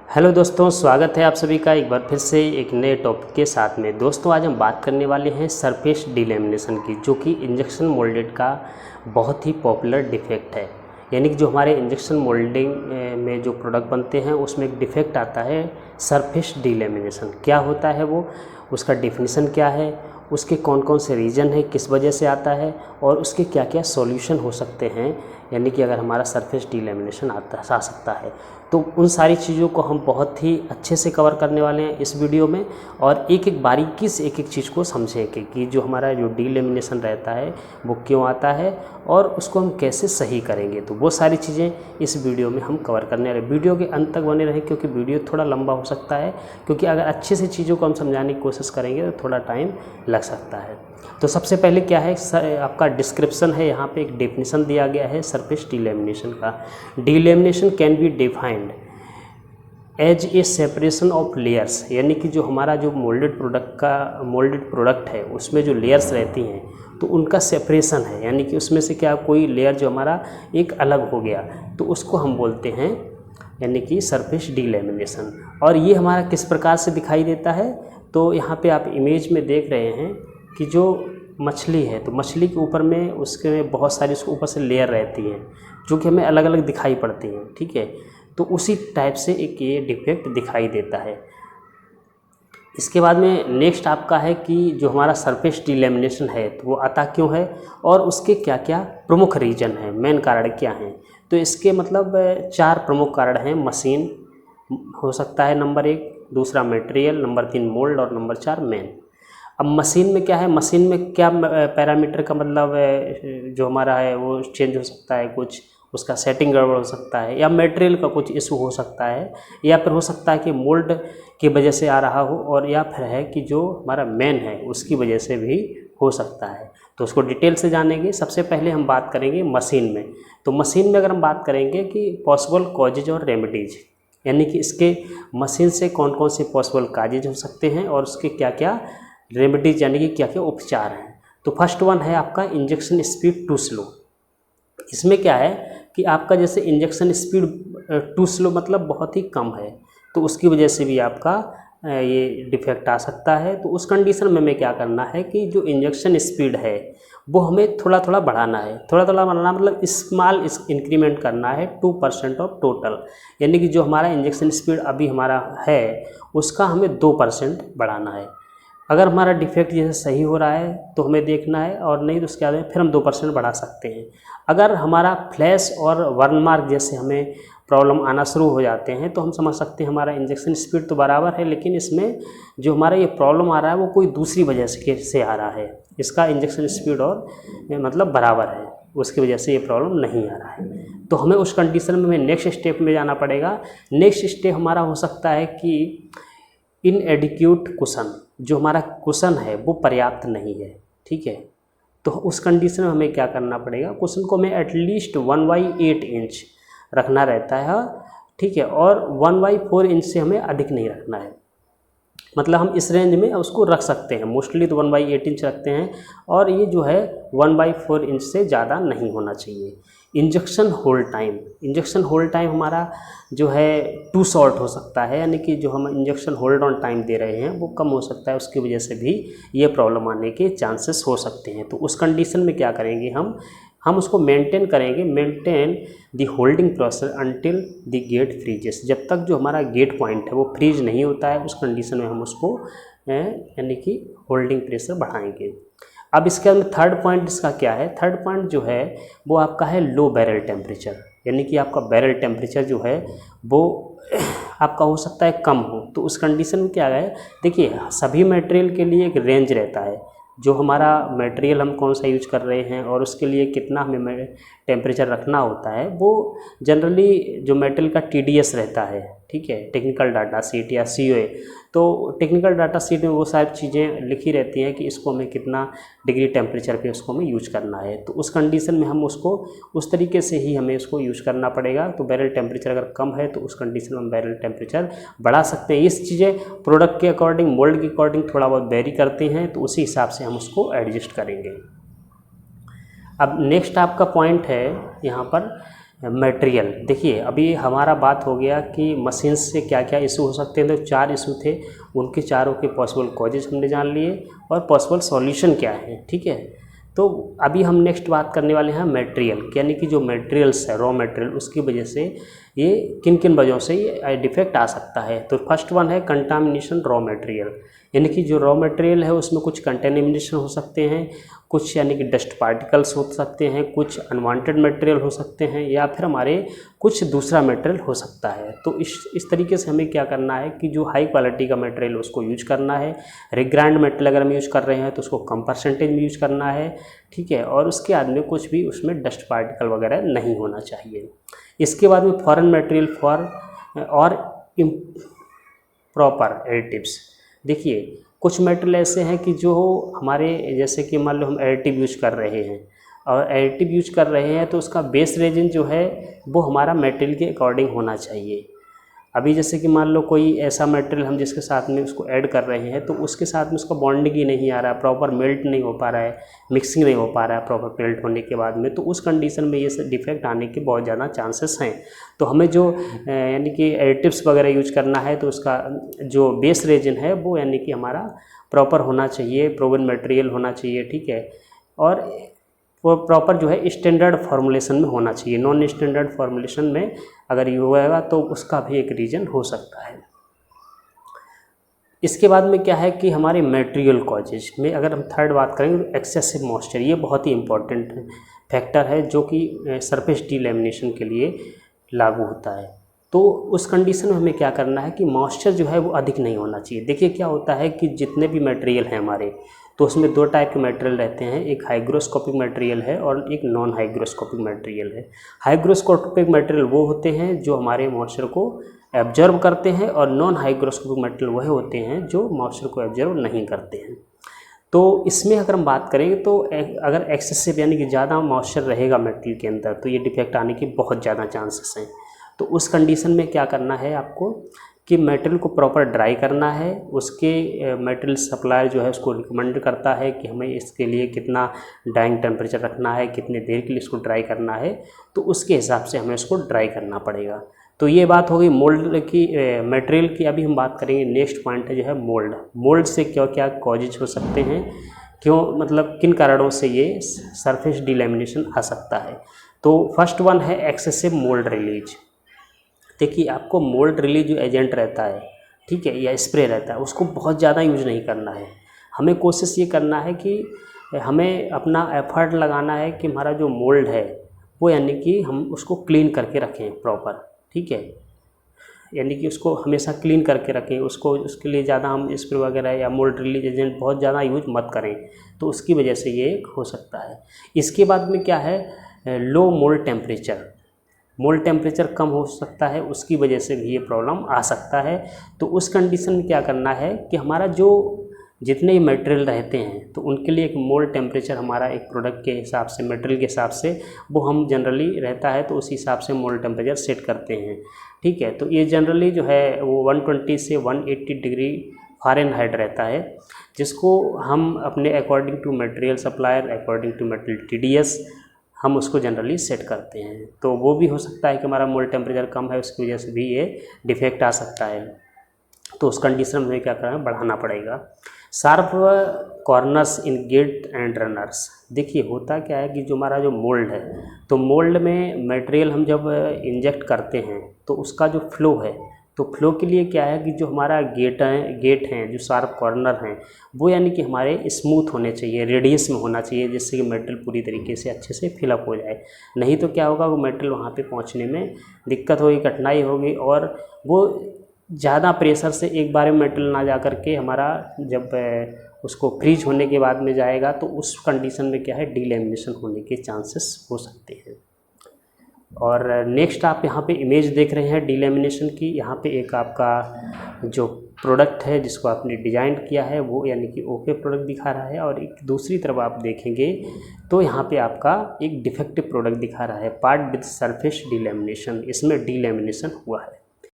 Hello दोस्तों, स्वागत है आप सभी का एक बार फिर से एक नए टॉपिक के साथ में। दोस्तों आज हम बात करने वाले हैं सरफेस डिलेमिनेशन की, जो कि इंजेक्शन मोल्डेड का बहुत ही पॉपुलर डिफेक्ट है। यानी कि जो हमारे इंजेक्शन मोल्डिंग में जो प्रोडक्ट बनते हैं उसमें एक डिफेक्ट आता है सरफेस डिलेमिनेशन। क्या होता है वो, उसका डेफिनेशन क्या है, उसके कौन कौन से रीज़न है, किस वजह से आता है और उसके क्या क्या सॉल्यूशन हो सकते हैं। यानी कि अगर हमारा सरफेस डिलेमिनेशन आ सकता है तो उन सारी चीज़ों को हम बहुत ही अच्छे से कवर करने वाले हैं इस वीडियो में, और एक एक बारीकी से एक एक चीज़ को समझेंगे कि जो हमारा जो डिलेमिनेशन रहता है वो क्यों आता है और उसको हम कैसे सही करेंगे। तो वो सारी चीज़ें इस वीडियो में हम कवर करने वाले। वीडियो के अंत तक बने रहें क्योंकि वीडियो थोड़ा लंबा हो सकता है, क्योंकि अगर अच्छे से चीज़ों को हम समझाने की कोशिश करेंगे तो थोड़ा टाइम लग सकता है। तो सबसे पहले क्या है, आपका डिस्क्रिप्शन है, यहाँ पे एक डेफिनेशन दिया गया है सरफेस डिलेमिनेशन का। Delamination can be defined as a separation of layers. यानी कि जो हमारा जो मोल्डेड प्रोडक्ट है उसमें जो लेयर्स रहती हैं तो उनका सेपरेशन है। यानी कि उसमें से क्या कोई लेयर जो हमारा एक अलग हो गया तो उसको हम बोलते हैं यानी कि सरफेस डिलेमिनेशन। और ये हमारा किस प्रकार से दिखाई देता है, तो यहाँ पे आप इमेज में देख रहे हैं कि जो मछली है तो मछली के ऊपर में उसके में बहुत सारी उसके ऊपर से लेयर रहती हैं जो कि हमें अलग अलग दिखाई पड़ती हैं। ठीक है, तो उसी टाइप से एक ये डिफेक्ट दिखाई देता है। इसके बाद में नेक्स्ट आपका है कि जो हमारा सरफेस डिलेमिनेशन है तो वो आता क्यों है और उसके क्या क्या प्रमुख रीजन हैं, मेन कारण क्या हैं। तो इसके मतलब 4 प्रमुख कारण हैं। मशीन हो सकता है नंबर 1, दूसरा मटेरियल, नंबर 3 मोल्ड और नंबर 4 मेन। अब मशीन में क्या है, मशीन में क्या पैरामीटर का मतलब जो हमारा है वो चेंज हो सकता है, कुछ उसका सेटिंग गड़बड़ हो सकता है, या मटेरियल का कुछ इशू हो सकता है, या फिर हो सकता है कि मोल्ड की वजह से आ रहा हो, और या फिर है कि जो हमारा मेन है उसकी वजह से भी हो सकता है। तो उसको डिटेल से जानेंगे। सबसे पहले हम बात करेंगे मशीन में। तो मशीन में अगर हम बात करेंगे कि पॉसिबल कॉजेज और रेमेडीज, यानी कि इसके मशीन से कौन कौन से पॉसिबल काजेज हो सकते हैं और उसके क्या क्या रेमेडीज यानी कि क्या क्या उपचार हैं। तो फर्स्ट वन है आपका इंजेक्शन स्पीड टू स्लो। इसमें क्या है कि आपका जैसे इंजेक्शन स्पीड टू स्लो मतलब बहुत ही कम है, तो उसकी वजह से भी आपका ये डिफेक्ट आ सकता है। तो उस कंडीशन में हमें क्या करना है कि जो इंजेक्शन स्पीड है वो हमें थोड़ा थोड़ा बढ़ाना है। थोड़ा थोड़ा बढ़ाना मतलब स्मॉल इंक्रीमेंट करना है 2% ऑफ टोटल। यानी कि जो हमारा इंजेक्शन स्पीड अभी हमारा है उसका हमें 2% बढ़ाना है। अगर हमारा डिफेक्ट जैसे सही हो रहा है तो हमें देखना है, और नहीं तो उसके बाद में फिर हम 2% बढ़ा सकते हैं। अगर हमारा फ्लैश और बर्न मार्क जैसे हमें प्रॉब्लम आना शुरू हो जाते हैं तो हम समझ सकते हैं हमारा इंजेक्शन स्पीड तो बराबर है, लेकिन इसमें जो हमारा ये प्रॉब्लम आ रहा है वो कोई दूसरी वजह से आ रहा है। इसका इंजेक्शन स्पीड और मतलब बराबर है, उसकी वजह से ये प्रॉब्लम नहीं आ रहा है। तो हमें उस कंडीशन में हमें नेक्स्ट स्टेप में जाना पड़ेगा। नेक्स्ट स्टेप हमारा हो सकता है कि इनएडिक्यूट कुशन, जो हमारा कुशन है वो पर्याप्त नहीं है। ठीक है, तो उस कंडीशन में हमें क्या करना पड़ेगा, कुशन को हमें एटलीस्ट 1/8 इंच रखना रहता है। ठीक है, और 1/4 इंच से हमें अधिक नहीं रखना है। मतलब हम इस रेंज में उसको रख सकते हैं, मोस्टली तो 1/8 इंच रखते हैं, और ये जो है 1/4 इंच से ज़्यादा नहीं होना चाहिए। इंजेक्शन होल्ड टाइम हमारा जो है टू शॉर्ट हो सकता है, यानी कि जो हम इंजेक्शन होल्ड ऑन टाइम दे रहे हैं वो कम हो सकता है, उसकी वजह से भी ये प्रॉब्लम आने के चांसेस हो सकते हैं। तो उस कंडीशन में क्या करेंगे, हम उसको मेंटेन करेंगे, maintain the holding process until the gate freezes. जब तक जो हमारा गेट पॉइंट है वो फ्रीज नहीं होता है उस कंडीशन में हम उसको यानी कि होल्डिंग प्रेशर बढ़ाएंगे। अब इसके अंदर थर्ड पॉइंट इसका क्या है, थर्ड पॉइंट जो है वो आपका है लो बैरल टेम्परेचर। यानी कि आपका बैरल टेम्परेचर जो है वो आपका हो सकता है कम हो। तो उस कंडीशन में क्या है, देखिए सभी मटेरियल के लिए एक रेंज रहता है, जो हमारा मटेरियल हम कौन सा यूज कर रहे हैं और उसके लिए कितना हमें टेम्परेचर रखना होता है, वो जनरली जो मटेरियल का TDS रहता है, ठीक है, टेक्निकल डाटा शीट या COA। तो टेक्निकल डाटा शीट में वो सारी चीज़ें लिखी रहती हैं कि इसको हमें कितना डिग्री टेम्परेचर पे उसको हमें यूज करना है। तो उस कंडीशन में हम उसको उस तरीके से ही हमें उसको यूज करना पड़ेगा। तो बैरल टेम्परेचर अगर कम है तो उस कंडीशन में हम बैरल टेम्परेचर बढ़ा सकते हैं। इस चीज़ें प्रोडक्ट के अकॉर्डिंग, मोल्ड के अकॉर्डिंग थोड़ा बहुत वेरी करते हैं, तो उसी हिसाब से हम उसको एडजस्ट करेंगे। अब नेक्स्ट आपका पॉइंट है यहाँ पर मटेरियल। देखिए अभी हमारा बात हो गया कि मशीन से क्या क्या इशू हो सकते हैं, तो 4 इशू थे, उनके चारों के पॉसिबल कॉजेज हमने जान लिए और पॉसिबल सॉल्यूशन क्या है। ठीक है, तो अभी हम नेक्स्ट बात करने वाले हैं मटेरियल, यानी कि जो मटेरियल्स है, रॉ मटेरियल, उसकी वजह से ये किन किन वजहों से ये डिफेक्ट आ सकता है। तो फर्स्ट वन है कंटामिनेशन रॉ मटेरियल, यानी कि जो रॉ मटेरियल है उसमें कुछ कंटेमिनेशन हो सकते हैं, कुछ यानी कि डस्ट पार्टिकल्स हो सकते हैं, कुछ अनवांटेड मटेरियल हो सकते हैं, या फिर हमारे कुछ दूसरा मटेरियल हो सकता है। तो इस तरीके से हमें क्या करना है कि जो हाई क्वालिटी का मटेरियल उसको यूज करना है। रिग्राइंड मटेरियल अगर हम यूज कर रहे हैं तो उसको कम परसेंटेज में यूज करना है। ठीक है, और उसके बाद में कुछ भी उसमें डस्ट पार्टिकल वगैरह नहीं होना चाहिए। इसके बाद में फॉरेन मटेरियल फॉर और प्रॉपर एडिटिव्स। देखिए कुछ मटेरियल ऐसे हैं कि जो हमारे, जैसे कि मान लो हम एडिटिव यूज कर रहे हैं और एडिटिव यूज कर रहे हैं तो उसका बेस रेजिन जो है वो हमारा मटेरियल के अकॉर्डिंग होना चाहिए। अभी जैसे कि मान लो कोई ऐसा मटेरियल हम जिसके साथ में उसको ऐड कर रहे हैं तो उसके साथ में उसका बॉन्डिंग ही नहीं आ रहा है, प्रॉपर मेल्ट नहीं हो पा रहा है, मिक्सिंग नहीं हो पा रहा है प्रॉपर मेल्ट होने के बाद में, तो उस कंडीशन में ये डिफेक्ट आने के बहुत ज़्यादा चांसेस हैं। तो हमें जो यानी कि एडिटिव्स वगैरह यूज करना है तो उसका जो बेस रेजिन है वो यानी कि हमारा प्रॉपर होना चाहिए, प्रूवन मटेरियल होना चाहिए। ठीक है, और वो प्रॉपर जो है स्टैंडर्ड फॉर्मुलेशन में होना चाहिए। नॉन स्टैंडर्ड फॉर्मुलेशन में अगर ये होगा तो उसका भी एक रीज़न हो सकता है। इसके बाद में क्या है कि हमारे मटेरियल कॉजेज में अगर हम थर्ड बात करेंगे तो एक्सेसिव मॉइस्चर, ये बहुत ही इंपॉर्टेंट फैक्टर है जो कि सरफेस डीलैमिनेशन के लिए लागू होता है। तो उस कंडीशन में हमें क्या करना है कि मॉइस्चर जो है वो अधिक नहीं होना चाहिए। देखिए क्या होता है कि जितने भी मटेरियल हैं हमारे, तो उसमें 2 टाइप के मटेरियल रहते हैं, एक हाइग्रोस्कोपिक मटेरियल है और एक नॉन हाइग्रोस्कोपिक मटेरियल है। हाइग्रोस्कोपिक मटेरियल वो होते हैं जो हमारे मॉइस्चर को एब्जर्व करते हैं और नॉन हाइग्रोस्कोपिक मटेरियल वह होते हैं जो मॉइस्चर को एब्जर्व नहीं करते हैं। तो इसमें अगर हम बात करेंगे तो अगर एक्सेसिव यानी कि ज़्यादा मॉइस्चर रहेगा मटेरियल के अंदर तो ये डिफेक्ट आने के बहुत ज़्यादा चांसेस हैं। तो उस कंडीशन में क्या करना है आपको कि मटेरियल को प्रॉपर ड्राई करना है। उसके मटेरियल सप्लायर जो है उसको रिकमेंड करता है कि हमें इसके लिए कितना ड्राइंग टेम्परेचर रखना है, कितने देर के लिए इसको ड्राई करना है, तो उसके हिसाब से हमें उसको ड्राई करना पड़ेगा। तो ये बात हो गई मोल्ड की, मटेरियल की। अभी हम बात करेंगे नेक्स्ट पॉइंट है जो है मोल्ड। मोल्ड से क्या क्या कॉजेज हो सकते हैं, क्यों मतलब किन कारणों से ये सरफेस डीलैमिनेशन आ सकता है। तो फर्स्ट वन है एक्सेसिव मोल्ड रिलीज। देखिए आपको मोल्ड रिलीज जो एजेंट रहता है, ठीक है, या स्प्रे रहता है, उसको बहुत ज़्यादा यूज नहीं करना है। हमें कोशिश ये करना है कि हमें अपना एफर्ट लगाना है कि हमारा जो मोल्ड है वो यानी कि हम उसको क्लीन करके रखें प्रॉपर। ठीक है, यानी कि उसको हमेशा क्लीन करके रखें, उसको उसके लिए ज़्यादा हम स्प्रे वगैरह या मोल्ड रिलीज एजेंट बहुत ज़्यादा यूज मत करें, तो उसकी वजह से ये हो सकता है। इसके बाद में क्या है, लो मोल्ड टेम्परेचर। मोल्ड टेम्परेचर कम हो सकता है, उसकी वजह से भी ये प्रॉब्लम आ सकता है। तो उस कंडीशन में क्या करना है कि हमारा जो जितने ही मटेरियल रहते हैं तो उनके लिए एक मोल्ड टेम्परेचर हमारा एक प्रोडक्ट के हिसाब से, मटेरियल के हिसाब से वो हम जनरली रहता है तो उस हिसाब से मोल्ड टेम्परेचर सेट करते हैं। ठीक है, तो ये जनरली जो है वो 120 से 180 डिग्री फ़ारेनहाइट रहता है, जिसको हम अपने according to material supplier, according to material TDS हम उसको जनरली सेट करते हैं। तो वो भी हो सकता है कि हमारा मोल्ड टेम्परेचर कम है, उसकी वजह से भी ये डिफेक्ट आ सकता है। तो उस कंडीशन में क्या करना है, बढ़ाना पड़ेगा। Sharp corners in gate and runners. देखिए होता क्या है कि जो हमारा जो मोल्ड है, तो मोल्ड में मटेरियल हम जब इंजेक्ट करते हैं तो उसका जो फ्लो है, तो फ्लो के लिए क्या है कि जो हमारा गेट हैं जो शार्प कॉर्नर हैं वो यानी कि हमारे स्मूथ होने चाहिए, रेडियस में होना चाहिए, जिससे कि मटेरियल पूरी तरीके से अच्छे से फिलअप हो जाए। नहीं तो क्या होगा, वो मटेरियल वहाँ पे पहुँचने में दिक्कत होगी, कठिनाई होगी, और वो ज़्यादा प्रेशर से एक बार में मटेरियल ना जा कर के हमारा जब उसको फ्रीज होने के बाद में जाएगा तो उस कंडीशन में क्या है, डीलैमिनेशन होने के चांसेस हो सकते हैं। और नेक्स्ट आप यहाँ पे इमेज देख रहे हैं डीलैमिनेशन की। यहाँ पे एक आपका जो प्रोडक्ट है जिसको आपने डिज़ाइन किया है वो यानी कि ओके प्रोडक्ट दिखा रहा है, और एक दूसरी तरफ आप देखेंगे तो यहाँ पे आपका एक डिफेक्टिव प्रोडक्ट दिखा रहा है, पार्ट विद सरफेस डीलैमिनेशन। इसमें डीलैमिनेशन हुआ है।